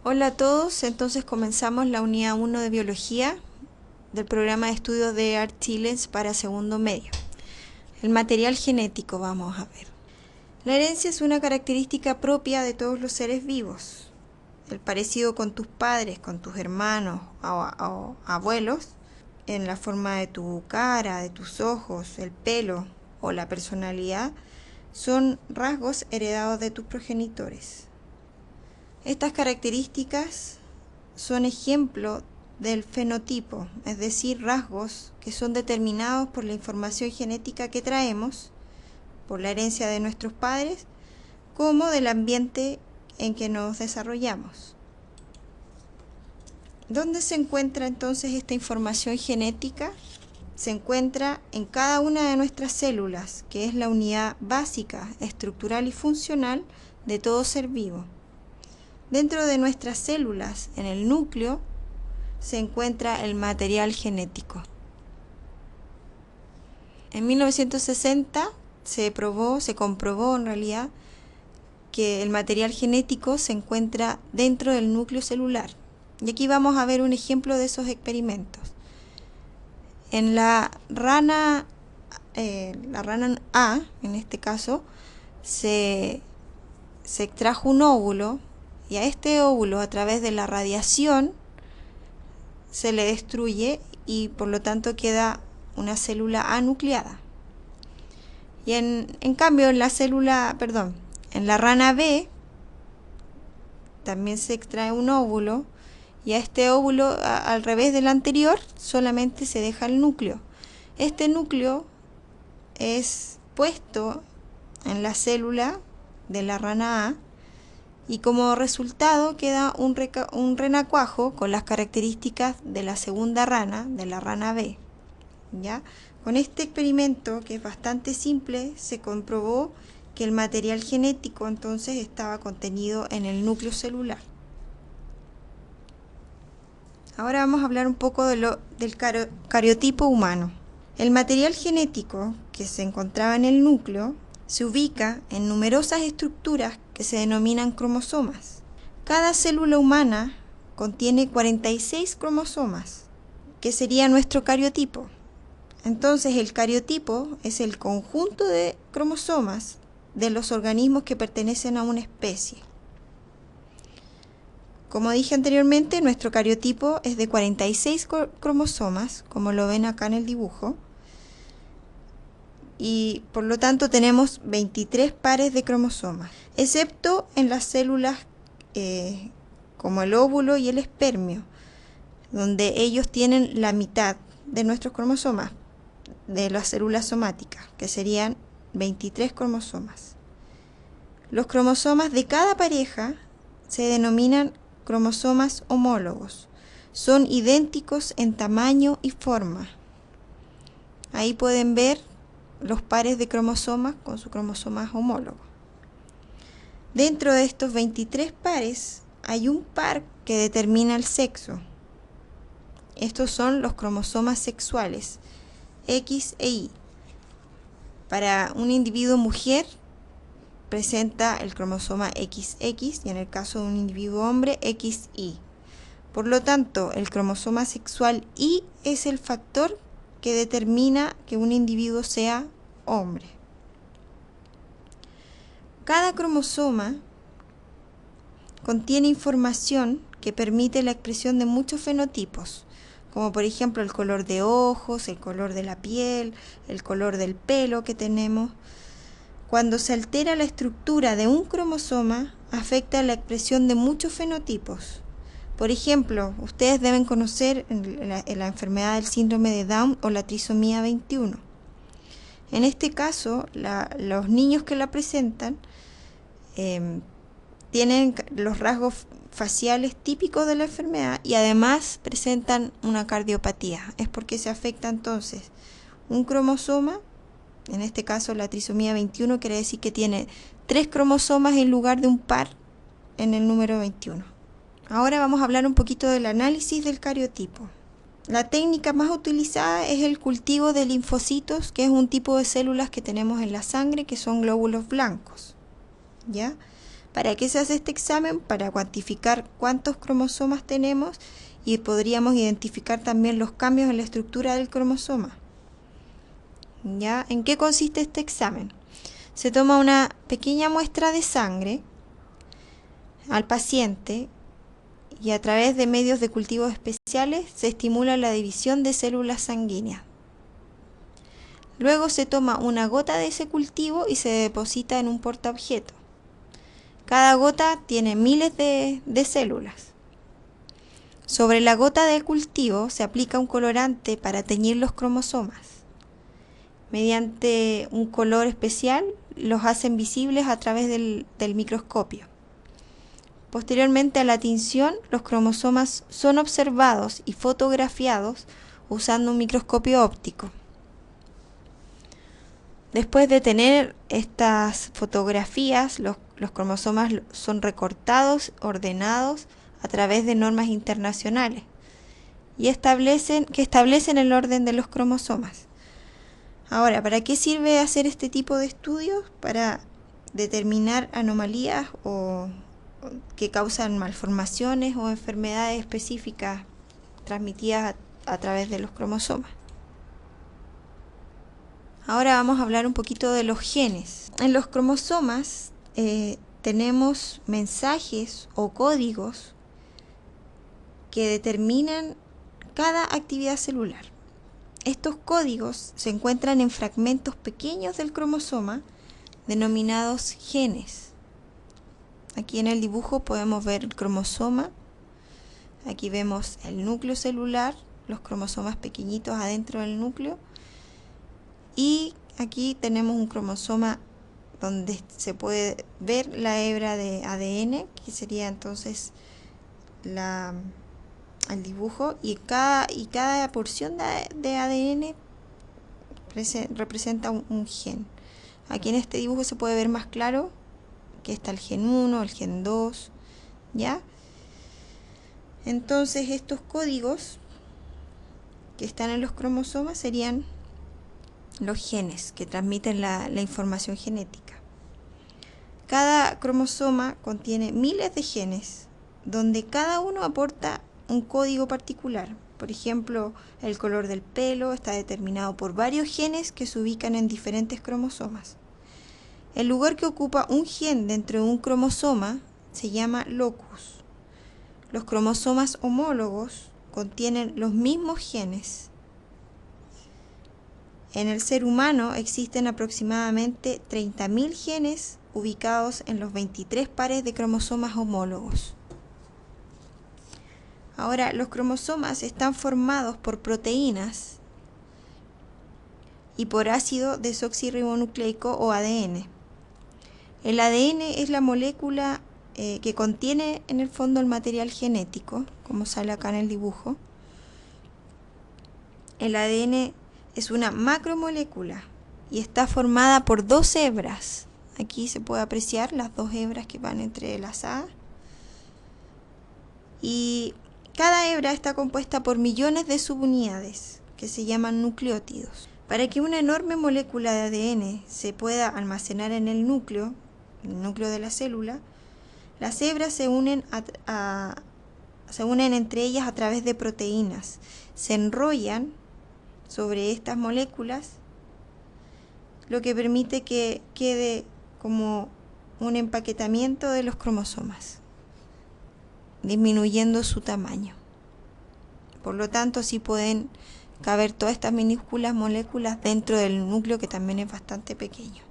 Hola a todos, entonces comenzamos la unidad 1 de Biología del programa de estudios de Art Chillens para segundo medio. El material genético vamos a ver. La herencia es una característica propia de todos los seres vivos. El parecido con tus padres, con tus hermanos o abuelos, en la forma de tu cara, de tus ojos, el pelo o la personalidad, son rasgos heredados de tus progenitores. Estas características son ejemplo del fenotipo, es decir, rasgos que son determinados por la información genética que traemos, por la herencia de nuestros padres, como del ambiente en que nos desarrollamos. ¿Dónde se encuentra entonces esta información genética? Se encuentra en cada una de nuestras células, que es la unidad básica, estructural y funcional de todo ser vivo. Dentro de nuestras células, en el núcleo, se encuentra el material genético. En 1960 se comprobó en realidad que el material genético se encuentra dentro del núcleo celular. Y aquí vamos a ver un ejemplo de esos experimentos. En la rana A, en este caso, se extrajo un óvulo, y a este óvulo, a través de la radiación, se le destruye y por lo tanto queda una célula anucleada. Y en cambio en la rana B también se extrae un óvulo, y a este óvulo, al revés del anterior, solamente se deja el núcleo. Este núcleo es puesto en la célula de la rana A, y como resultado queda un renacuajo con las características de la segunda rana, de la rana B. ¿Ya? Con este experimento, que es bastante simple, se comprobó que el material genético entonces estaba contenido en el núcleo celular. Ahora vamos a hablar un poco del cariotipo humano. El material genético que se encontraba en el núcleo se ubica en numerosas estructuras que se denominan cromosomas. Cada célula humana contiene 46 cromosomas, que sería nuestro cariotipo. Entonces, el cariotipo es el conjunto de cromosomas de los organismos que pertenecen a una especie. Como dije anteriormente, nuestro cariotipo es de 46 cromosomas, como lo ven acá en el dibujo, y por lo tanto tenemos 23 pares de cromosomas, excepto en las células como el óvulo y el espermio, donde ellos tienen la mitad de nuestros cromosomas, de las células somáticas, que serían 23 cromosomas. Los cromosomas de cada pareja se denominan cromosomas homólogos. Son idénticos en tamaño y forma. Ahí pueden ver los pares de cromosomas con sus cromosomas homólogos. Dentro de estos 23 pares hay un par que determina el sexo. Estos son los cromosomas sexuales, X e Y. Para un individuo mujer presenta el cromosoma XX, y en el caso de un individuo hombre, XY. Por lo tanto, el cromosoma sexual Y es el factor que determina que un individuo sea hombre. Cada cromosoma contiene información que permite la expresión de muchos fenotipos, como por ejemplo el color de ojos, el color de la piel, el color del pelo que tenemos. Cuando se altera la estructura de un cromosoma, afecta la expresión de muchos fenotipos. Por ejemplo, ustedes deben conocer la enfermedad del síndrome de Down o la trisomía 21. En este caso, los niños que la presentan tienen los rasgos faciales típicos de la enfermedad y además presentan una cardiopatía. Es porque se afecta entonces un cromosoma, en este caso la trisomía 21 quiere decir que tiene 3 cromosomas en lugar de un par en el número 21. Ahora vamos a hablar un poquito del análisis del cariotipo. La técnica más utilizada es el cultivo de linfocitos, que es un tipo de células que tenemos en la sangre, que son glóbulos blancos, ¿ya? ¿Para qué se hace este examen? Para cuantificar cuántos cromosomas tenemos y podríamos identificar también los cambios en la estructura del cromosoma. ¿Ya? ¿En qué consiste este examen? Se toma una pequeña muestra de sangre al paciente y a través de medios de cultivo especiales se estimula la división de células sanguíneas. Luego se toma una gota de ese cultivo y se deposita en un portaobjeto. Cada gota tiene miles de células. Sobre la gota del cultivo se aplica un colorante para teñir los cromosomas. Mediante un color especial los hacen visibles a través del microscopio. Posteriormente a la tinción, los cromosomas son observados y fotografiados usando un microscopio óptico. Después de tener estas fotografías, los cromosomas son recortados, ordenados a través de normas internacionales y establecen el orden de los cromosomas. Ahora, ¿para qué sirve hacer este tipo de estudios? Para determinar anomalías o que causan malformaciones o enfermedades específicas transmitidas a través de los cromosomas. Ahora vamos a hablar un poquito de los genes. En los cromosomas tenemos mensajes o códigos que determinan cada actividad celular. Estos códigos se encuentran en fragmentos pequeños del cromosoma denominados genes. Aquí en el dibujo podemos ver el cromosoma. Aquí vemos el núcleo celular, los cromosomas pequeñitos adentro del núcleo. Y aquí tenemos un cromosoma donde se puede ver la hebra de ADN, que sería entonces el dibujo, y cada porción de ADN representa un gen. Aquí en este dibujo se puede ver más claro que está el gen 1, el gen 2, ¿ya? Entonces estos códigos que están en los cromosomas serían los genes que transmiten la información genética. Cada cromosoma contiene miles de genes, donde cada uno aporta un código particular. Por ejemplo, el color del pelo está determinado por varios genes que se ubican en diferentes cromosomas. El lugar que ocupa un gen dentro de un cromosoma se llama locus. Los cromosomas homólogos contienen los mismos genes. En el ser humano existen aproximadamente 30.000 genes ubicados en los 23 pares de cromosomas homólogos. Ahora, los cromosomas están formados por proteínas y por ácido desoxirribonucleico o ADN. El ADN es la molécula que contiene en el fondo el material genético, como sale acá en el dibujo. El ADN es una macromolécula y está formada por 2 hebras. Aquí se puede apreciar las 2 hebras que van entrelazadas. Y cada hebra está compuesta por millones de subunidades que se llaman nucleótidos. Para que una enorme molécula de ADN se pueda almacenar en el núcleo de la célula, las hebras se unen entre ellas a través de proteínas. Se enrollan sobre estas moléculas, lo que permite que quede como un empaquetamiento de los cromosomas, disminuyendo su tamaño. Por lo tanto, sí pueden caber todas estas minúsculas moléculas dentro del núcleo, que también es bastante pequeño.